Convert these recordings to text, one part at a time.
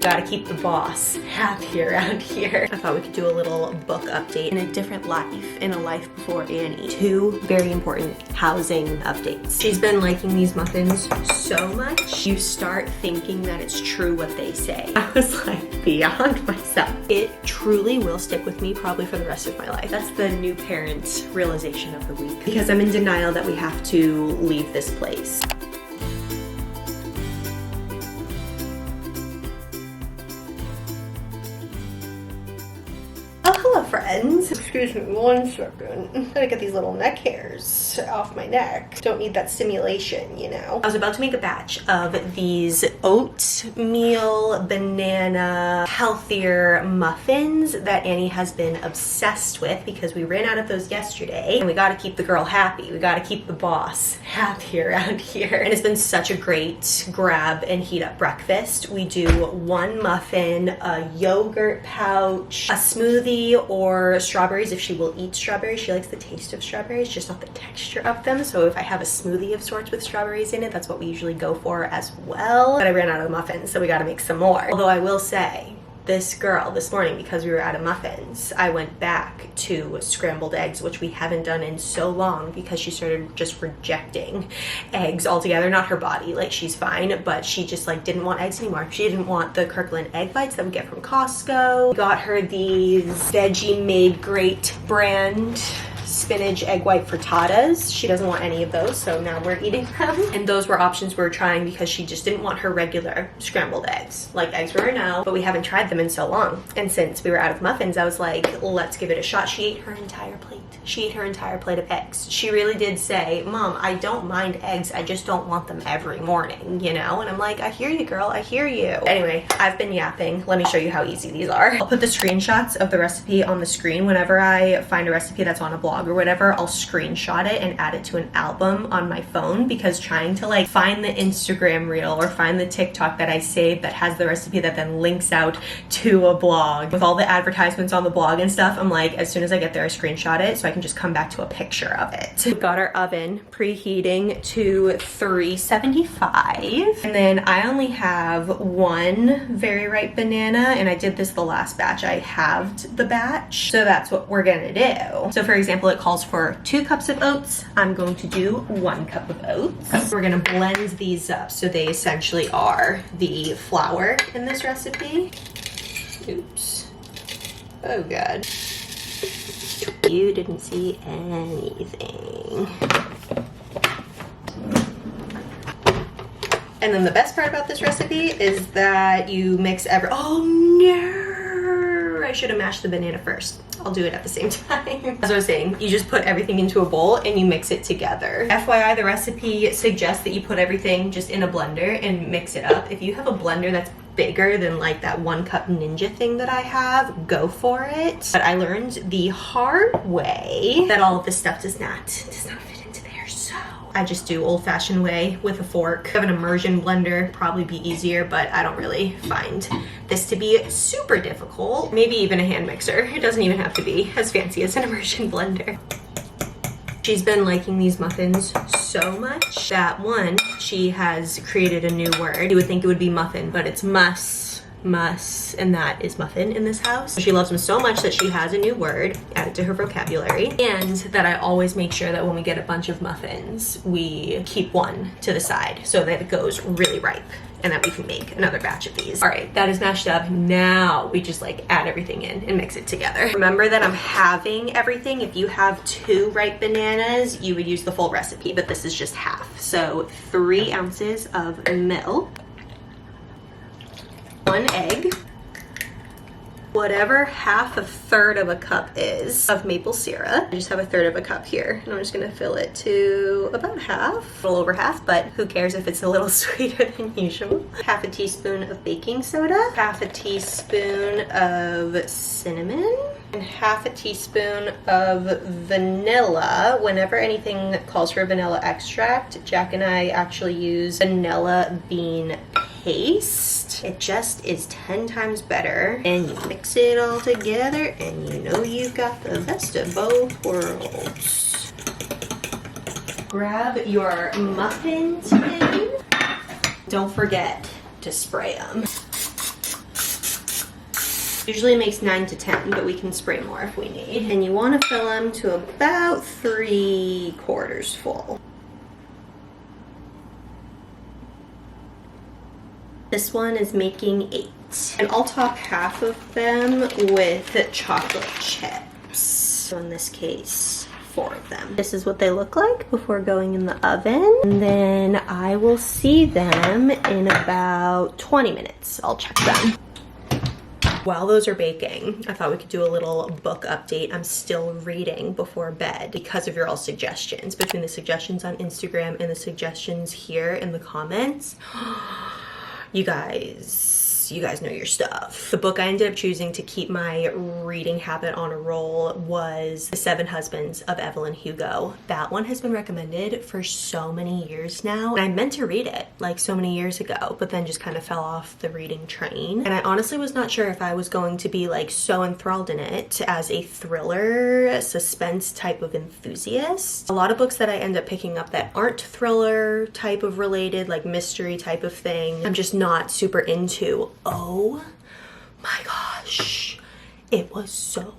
Gotta keep the boss happy around here. I thought we could do a little book update in a different life, in a life before Annie. 2 very important housing updates. She's been liking these muffins so much, you start thinking that it's true what they say. I was like beyond myself. It truly will stick with me probably for the rest of my life. That's the new parent realization of the week. Because I'm in denial that we have to leave this place. Hello friends. Excuse me 1 second. Gotta get these little neck hairs off my neck. Don't need that stimulation, you know. I was about to make a batch of these oatmeal banana healthier muffins that Annie has been obsessed with because we ran out of those yesterday and we gotta keep the girl happy. We gotta keep the boss happy around here. And it's been such a great grab and heat up breakfast. We do 1 muffin, a yogurt pouch, a smoothie, or strawberries if she will eat strawberries. She likes the taste of strawberries, just not the texture of them. So if I have a smoothie of sorts with strawberries in it, that's what we usually go for as well. But I ran out of muffins, so we gotta make some more. Although I will say, this girl, this morning, because we were out of muffins, I went back to scrambled eggs, which we haven't done in so long because she started just rejecting eggs altogether. Not her body, like she's fine, but she just like didn't want eggs anymore. She didn't want the Kirkland egg bites that we get from Costco. Got her these Veggie Made Great brand spinach egg white frittatas. She doesn't want any of those, so now we're eating them. And those were options we were trying because she just didn't want her regular scrambled eggs. Like eggs were a no, but we haven't tried them in so long. And since we were out of muffins, I was like, let's give it a shot. She ate her entire plate. She ate her entire plate of eggs. She really did say, Mom, I don't mind eggs, I just don't want them every morning, you know? And I'm like, I hear you, girl, I hear you. Anyway, I've been yapping. Let me show you how easy these are. I'll put the screenshots of the recipe on the screen. Whenever I find a recipe that's on a blog or whatever, I'll screenshot it and add it to an album on my phone, because trying to like find the Instagram reel or find the TikTok that I saved that has the recipe that then links out to a blog with all the advertisements on the blog and stuff, I'm like, as soon as I get there, I screenshot it so I can just come back to a picture of it. We've got our oven preheating to 375, and then I only have 1 very ripe banana, and I did this the last batch. I halved the batch, so that's what we're gonna do. So for example, it calls for 2 cups of oats. I'm going to do 1 cup of oats. We're gonna blend these up so they essentially are the flour in this recipe. Oops. Oh God. You didn't see anything. And then the best part about this recipe is that you mix oh no! I should have mashed the banana first. I'll do it at the same time. As I was saying, you just put everything into a bowl and you mix it together. FYI, the recipe suggests that you put everything just in a blender and mix it up. If you have a blender that's bigger than like that 1 cup ninja thing that I have, go for it. But I learned the hard way that all of this stuff does not fit into there, so I just do old-fashioned way with a fork. Have an immersion blender, probably be easier, but I don't really find this to be super difficult. Maybe even a hand mixer. It doesn't even have to be as fancy as an immersion blender. She's been liking these muffins so much that she has created a new word. You would think it would be muffin, but it's muss, and that is muffin in this house. She loves them so much that she has a new word added to her vocabulary, and that I always make sure that when we get a bunch of muffins, we keep 1 to the side so that it goes really ripe, and that we can make another batch of these. All right, that is mashed up. Now we just like add everything in and mix it together. Remember that I'm halving everything. If you have 2 ripe bananas, you would use the full recipe, but this is just half. So 3 ounces of milk, 1 egg, whatever half a third of a cup is of maple syrup. I just have a third of a cup here, and I'm just gonna fill it to about half, a little over half, but who cares if it's a little sweeter than usual. Half a teaspoon of baking soda, half a teaspoon of cinnamon, and half a teaspoon of vanilla. Whenever anything calls for vanilla extract, Jack and I actually use vanilla bean paste. It just is 10 times better, and you mix it all together and you know you've got the best of both worlds. Grab your muffin tin. Don't forget to spray them. Usually it makes 9 to 10, but we can spray more if we need. And you want to fill them to about 3/4 full. This one is making 8. And I'll top half of them with chocolate chips. So in this case, 4 of them. This is what they look like before going in the oven. And then I will see them in about 20 minutes. I'll check them. While those are baking, I thought we could do a little book update. I'm still reading before bed because of your all suggestions. Between the suggestions on Instagram and the suggestions here in the comments, you guys know your stuff. The book I ended up choosing to keep my reading habit on a roll was The 7 Husbands of Evelyn Hugo. That one has been recommended for so many years now. And I meant to read it like so many years ago, but then just kind of fell off the reading train. And I honestly was not sure if I was going to be like so enthralled in it as a thriller, suspense type of enthusiast. A lot of books that I end up picking up that aren't thriller type of related, like mystery type of thing, I'm just not super into. Oh my gosh, it was so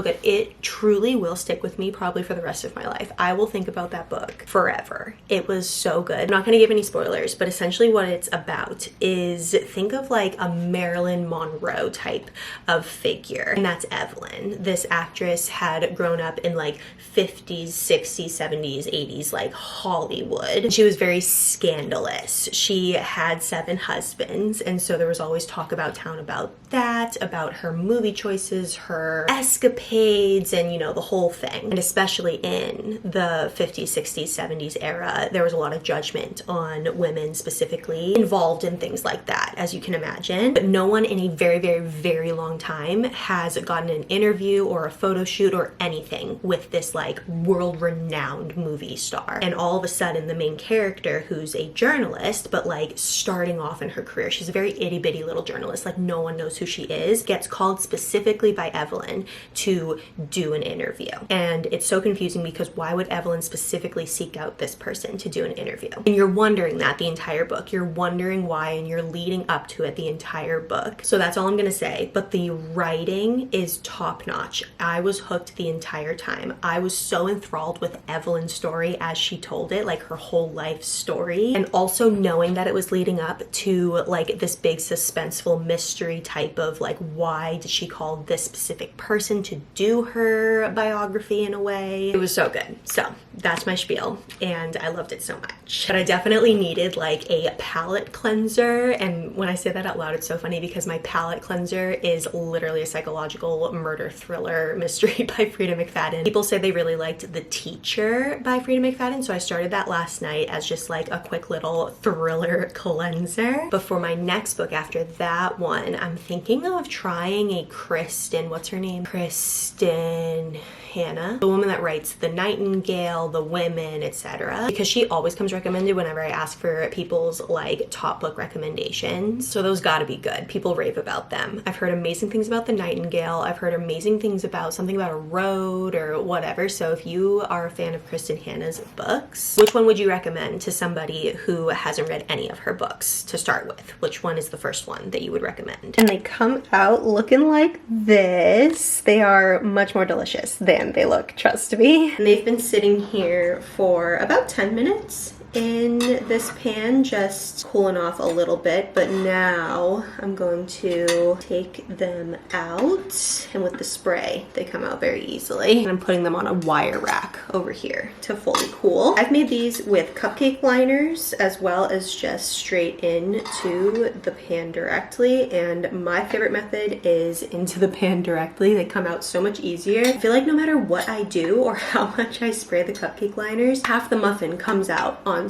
good. It truly will stick with me probably for the rest of my life. I will think about that book forever. It was so good. I'm not going to give any spoilers, but essentially what it's about is, think of like a Marilyn Monroe type of figure, and that's Evelyn. This actress had grown up in like 50s, 60s, 70s, 80s, like Hollywood. She was very scandalous. She had 7 husbands, and so there was always talk about town about that, about her movie choices, her escapades, and you know, the whole thing. And especially in the 50s, 60s, 70s era, there was a lot of judgment on women specifically involved in things like that, as you can imagine. But no one in a very, very, very long time has gotten an interview or a photo shoot or anything with this like world-renowned movie star. And all of a sudden, the main character, who's a journalist, but like starting off in her career, she's a very itty-bitty little journalist, like no one knows who she is, gets called specifically by Evelyn to do an interview. And it's so confusing because why would Evelyn specifically seek out this person to do an interview? And you're wondering that the entire book. You're wondering why, and you're leading up to it the entire book. So that's all I'm gonna say. But the writing is top notch. I was hooked the entire time. I was so enthralled with Evelyn's story as she told it, like her whole life story. And also knowing that it was leading up to like this big suspenseful mystery type of like, why did she call this specific person to do her biography in a way. It was so good. So that's my spiel, and I loved it so much. But I definitely needed like a palate cleanser, and when I say that out loud, it's so funny because my palate cleanser is literally a psychological murder thriller mystery by Frida McFadden. People say they really liked The Teacher by Frida McFadden, so I started that last night as just like a quick little thriller cleanser. But for my next book after that one, I'm thinking of trying a Kristen, what's her name? Kristen Hanna, the woman that writes The Nightingale, The Women, etc. Because she always comes recommended whenever I ask for people's like top book recommendations. So those gotta be good. People rave about them. I've heard amazing things about The Nightingale. I've heard amazing things about something about a road or whatever. So if you are a fan of Kristen Hanna's books, which one would you recommend to somebody who hasn't read any of her books to start with? Which one is the first one that you would recommend? And they come out looking like this. They are much more delicious than they look, trust me. And they've been sitting here for about 10 minutes in this pan, just cooling off a little bit. But now I'm going to take them out, and with the spray they come out very easily. And I'm putting them on a wire rack over here to fully cool. I've made these with cupcake liners as well as just straight into the pan directly, and my favorite method is into the pan directly. They come out so much easier. I feel like no matter what I do or how much I spray the cupcake liners, half the muffin comes out onto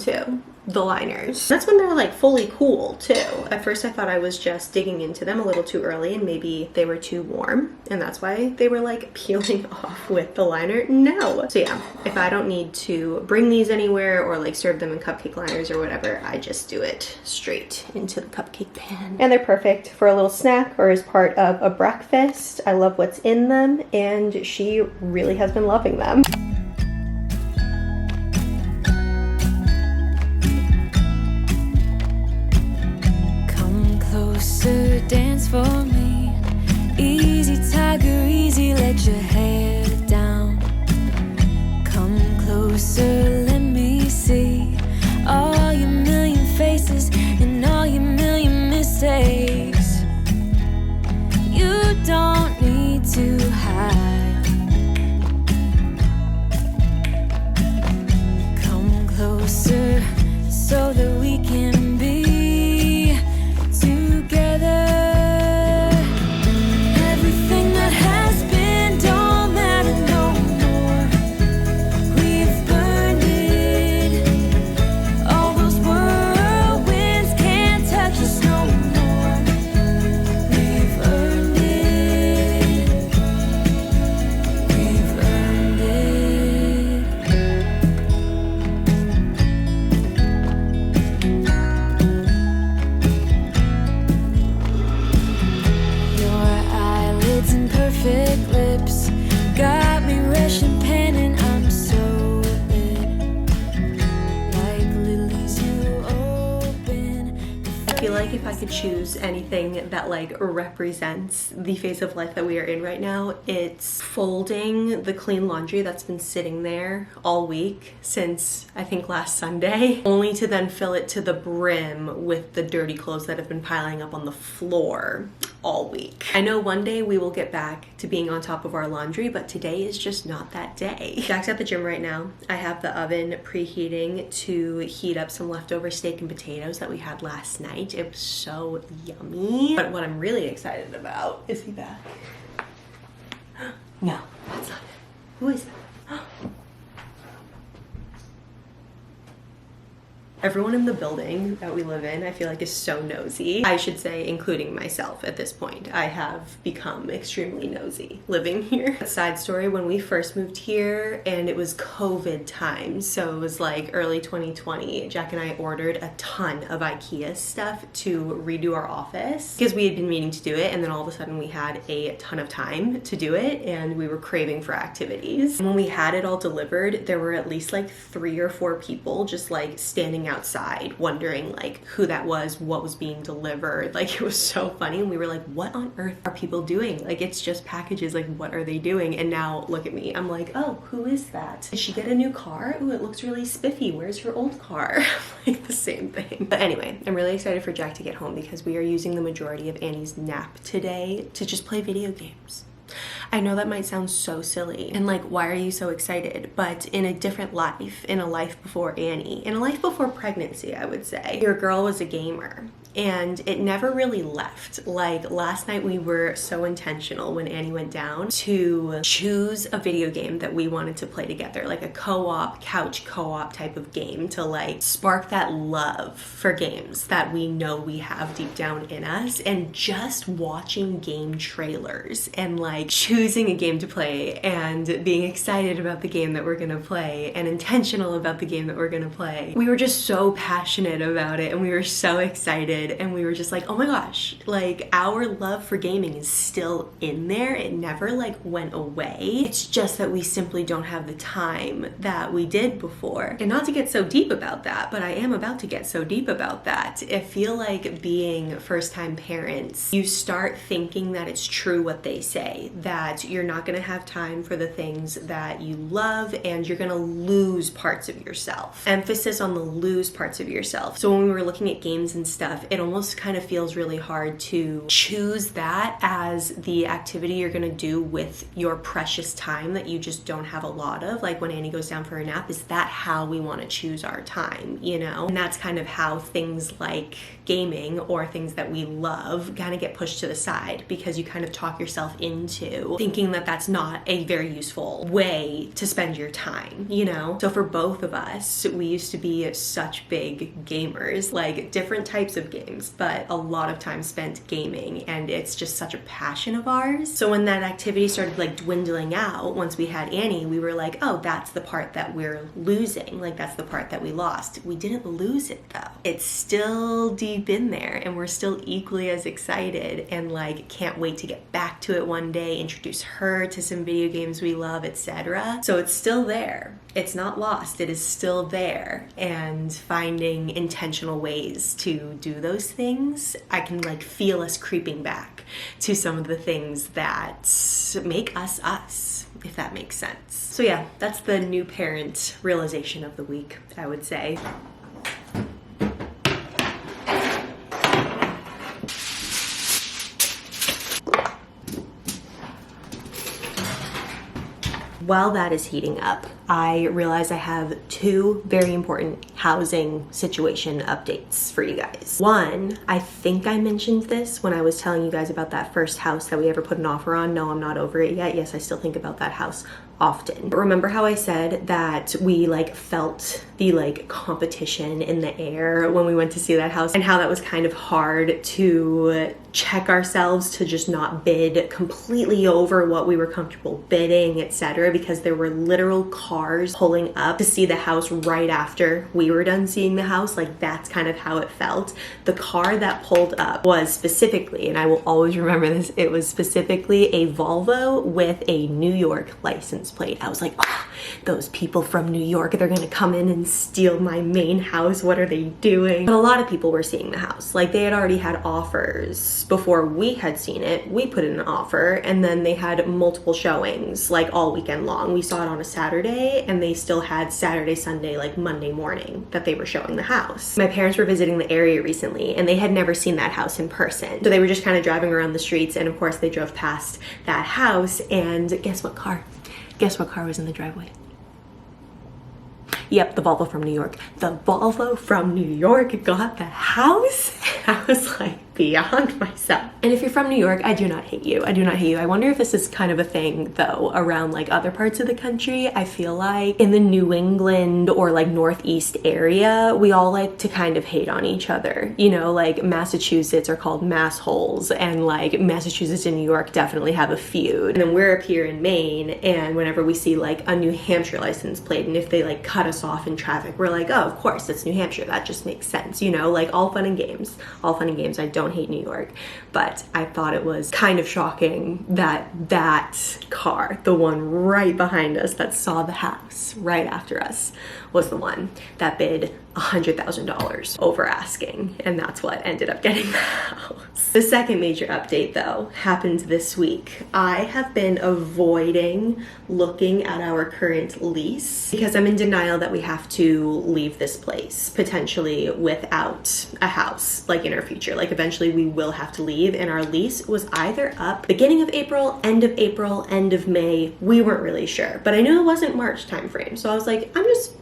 the liners. That's when they're like fully cool too. At first I thought I was just digging into them a little too early and maybe they were too warm and that's why they were like peeling off with the liner. No. So yeah, if I don't need to bring these anywhere or like serve them in cupcake liners or whatever, I just do it straight into the cupcake pan. And they're perfect for a little snack or as part of a breakfast. I love what's in them and she really has been loving them. Dance for me, Easy, tiger, easy, let your hair down. Come closer, let me see all your million faces and all your million mistakes. You don't need to hide. Come closer so that we can be together. Everything that has been don't matter no more. We've burned it. All those whirlwinds can't touch us no more. We've earned it. We've earned it. Your eyelids and perfect lips got me rushing, panning. I'm so lit, like lilies you open. I feel like if I could choose anything that like represents the phase of life that we are in right now, it's folding the clean laundry that's been sitting there all week since I think last Sunday, only to then fill it to the brim with the dirty clothes that have been piling up on the floor all week. I know one day we will get back to being on top of our laundry, but today is just not that day. Jack's at the gym right now. I have the oven preheating to heat up some leftover steak and potatoes that we had last night. It was so yummy. But what I'm really excited about, is he back? No, that's not it. Who is that? Everyone in the building that we live in, I feel like, is so nosy. I should say, including myself at this point. I have become extremely nosy living here. Side story, when we first moved here and it was COVID time, so it was like early 2020, Jack and I ordered a ton of IKEA stuff to redo our office because we had been meaning to do it, and then all of a sudden we had a ton of time to do it and we were craving for activities. And when we had it all delivered, there were at least like 3 or 4 people just like standing outside wondering like who that was, what was being delivered. Like, it was so funny, and we were like, what on earth are people doing? Like, it's just packages, like what are they doing? And now look at me, I'm like, oh, who is that? Did she get a new car? Ooh, it looks really spiffy. Where's her old car? Like the same thing. But anyway, I'm really excited for Jack to get home because we are using the majority of Annie's nap today to just play video games. I know that might sound so silly and like, why are you so excited? But in a different life, in a life before Annie, in a life before pregnancy, I would say, your girl was a gamer. And it never really left. Like last night we were so intentional when Annie went down to choose a video game that we wanted to play together, like a co-op, couch co-op type of game to like spark that love for games that we know we have deep down in us. And just watching game trailers and like choosing a game to play and being excited about the game that we're gonna play and intentional about the game that we're gonna play. We were just so passionate about it and we were so excited. And we were just like, oh my gosh, like our love for gaming is still in there. It never like went away. It's just that we simply don't have the time that we did before. And not to get so deep about that, but I am about to get so deep about that. I feel like being first-time parents, you start thinking that it's true what they say, that you're not gonna have time for the things that you love and you're gonna lose parts of yourself. Emphasis on the lose parts of yourself. So when we were looking at games and stuff, it almost kind of feels really hard to choose that as the activity you're gonna do with your precious time that you just don't have a lot of. Like when Annie goes down for a nap, is that how we want to choose our time, you know? And that's kind of how things like gaming or things that we love kind of get pushed to the side because you kind of talk yourself into thinking that that's not a very useful way to spend your time, you know? So for both of us, we used to be such big gamers, like different types of games, but a lot of time spent gaming, and it's just such a passion of ours. So when that activity started like dwindling out, once we had Annie, we were like, oh, that's the part that we're losing. Like that's the part that we lost. We didn't lose it though. It's still deep in there and we're still equally as excited and like can't wait to get back to it one day, introduce her to some video games we love, etc. So it's still there. It's not lost. It is still there. And finding intentional ways to do those things, I can like feel us creeping back to some of the things that make us us, if that makes sense. So yeah, that's the new parent realization of the week, I would say. While that is heating up, I realize I have two very important housing situation updates for you guys. One, I think I mentioned this when I was telling you guys about that first house that we ever put an offer on. No, I'm not over it yet. Yes, I still think about that house often. But remember how I said that we like felt the like competition in the air when we went to see that house, and how that was kind of hard to check ourselves to just not bid completely over what we were comfortable bidding, etc., because there were literal cars pulling up to see the house right after we were done seeing the house. Like, that's kind of how it felt. The car that pulled up was specifically, and I will always remember this, it was specifically a Volvo with a New York license plate. I was like, oh, those people from New York, they're gonna come in and steal my main house. What are they doing? But a lot of people were seeing the house. Like, they had already had offers before we had seen it. We put in an offer, and then they had multiple showings like all weekend long. We saw it on a Saturday, and they still had Saturday, Sunday, like Monday morning that they were showing the house. My parents were visiting the area recently, and they had never seen that house in person. So they were just kind of driving around the streets, and of course they drove past that house, and guess what car? Guess what car was in the driveway? Yep, the Volvo from New York. The Volvo from New York got the house. I was like beyond myself. And if you're from New York, I do not hate you. I do not hate you. I wonder if this is kind of a thing though around like other parts of the country. I feel like in the New England or like Northeast area, we all like to kind of hate on each other. You know, like Massachusetts are called mass holes, and like Massachusetts and New York definitely have a feud. And then we're up here in Maine, and whenever we see like a New Hampshire license plate, and if they like cut us off in traffic, we're like, oh, of course, it's New Hampshire. That just makes sense. You know, like all fun and games. All fun and games. I don't hate New York, but I thought it was kind of shocking that that car, the one right behind us that saw the house right after us, was the one that bid $100,000 over asking, and that's what ended up getting the house. The second major update though happened this week. I have been avoiding looking at our current lease because I'm in denial that we have to leave this place potentially without a house like in our future. Like eventually we will have to leave, and our lease was either up beginning of April, end of May. We weren't really sure, but I knew it wasn't March timeframe, so I was like,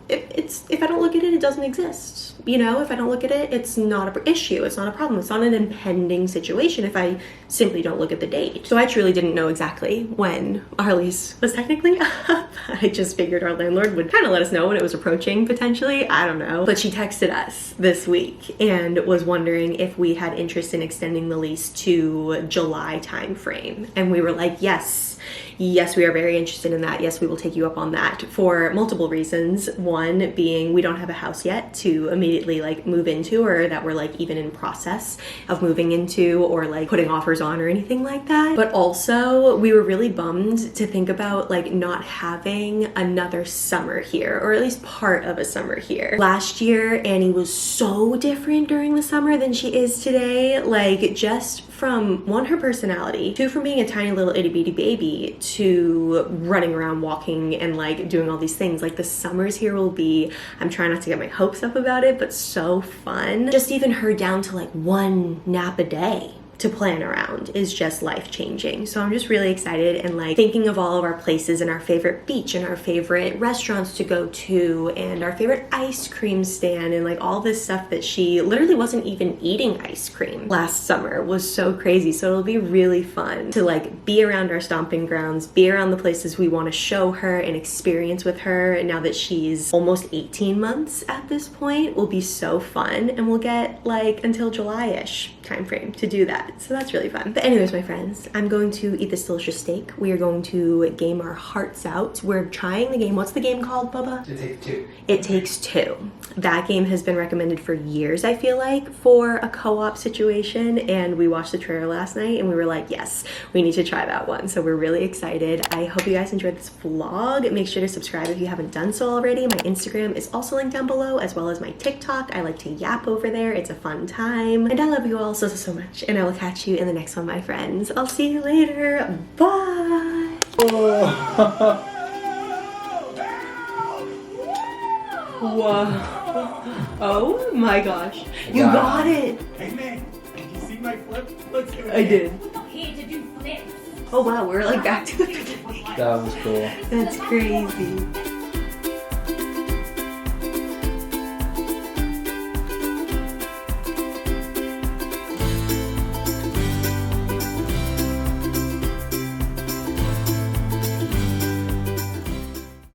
if I don't look at it, it doesn't exist. You know, if I don't look at it, it's not an issue. It's not a problem. It's not an impending situation if I simply don't look at the date. So I truly didn't know exactly when our lease was technically up. I just figured our landlord would kind of let us know when it was approaching potentially. I don't know. But she texted us this week and was wondering if we had interest in extending the lease to July timeframe. And we were like, yes, we are very interested in that. Yes, we will take you up on that for multiple reasons. One being we don't have a house yet to immediately like move into, or that we're like even in process of moving into or like putting offers on or anything like that. But also we were really bummed to think about like not having another summer here, or at least part of a summer here. Last year, Annie was so different during the summer than she is today. Like just from one, her personality, two, from being a tiny little itty bitty baby to running around walking and like doing all these things. Like the summers here will be, I'm trying not to get my hopes up about it, but so fun. Just even her down to like one nap a day to plan around is just life-changing. So I'm just really excited and like thinking of all of our places and our favorite beach and our favorite restaurants to go to and our favorite ice cream stand and like all this stuff that she literally wasn't even eating ice cream last summer. Was so crazy. So it'll be really fun to like be around our stomping grounds, be around the places we want to show her and experience with her. And now that she's almost 18 months at this point, will be so fun, and we'll get like until July-ish timeframe to do that. that. So that's really fun. But anyways, my friends, I'm going to eat this delicious steak. We are going to game our hearts out. We're trying the game. What's the game called, Bubba? It Takes Two. It Takes Two. That game has been recommended for years, I feel like, for a co-op situation. And we watched the trailer last night and we were like, yes, we need to try that one. So we're really excited. I hope you guys enjoyed this vlog. Make sure to subscribe if you haven't done so already. My Instagram is also linked down below, as well as my TikTok. I like to yap over there. It's a fun time. And I love you all so much. And I will catch you in the next one, my friends. I'll see you later. Bye. Whoa. Oh my gosh. You got it. Hey man, did you see my flip? Let's do it. I did. Okay to do flips. Oh wow, we're like back to the beginning. That was cool. That's crazy.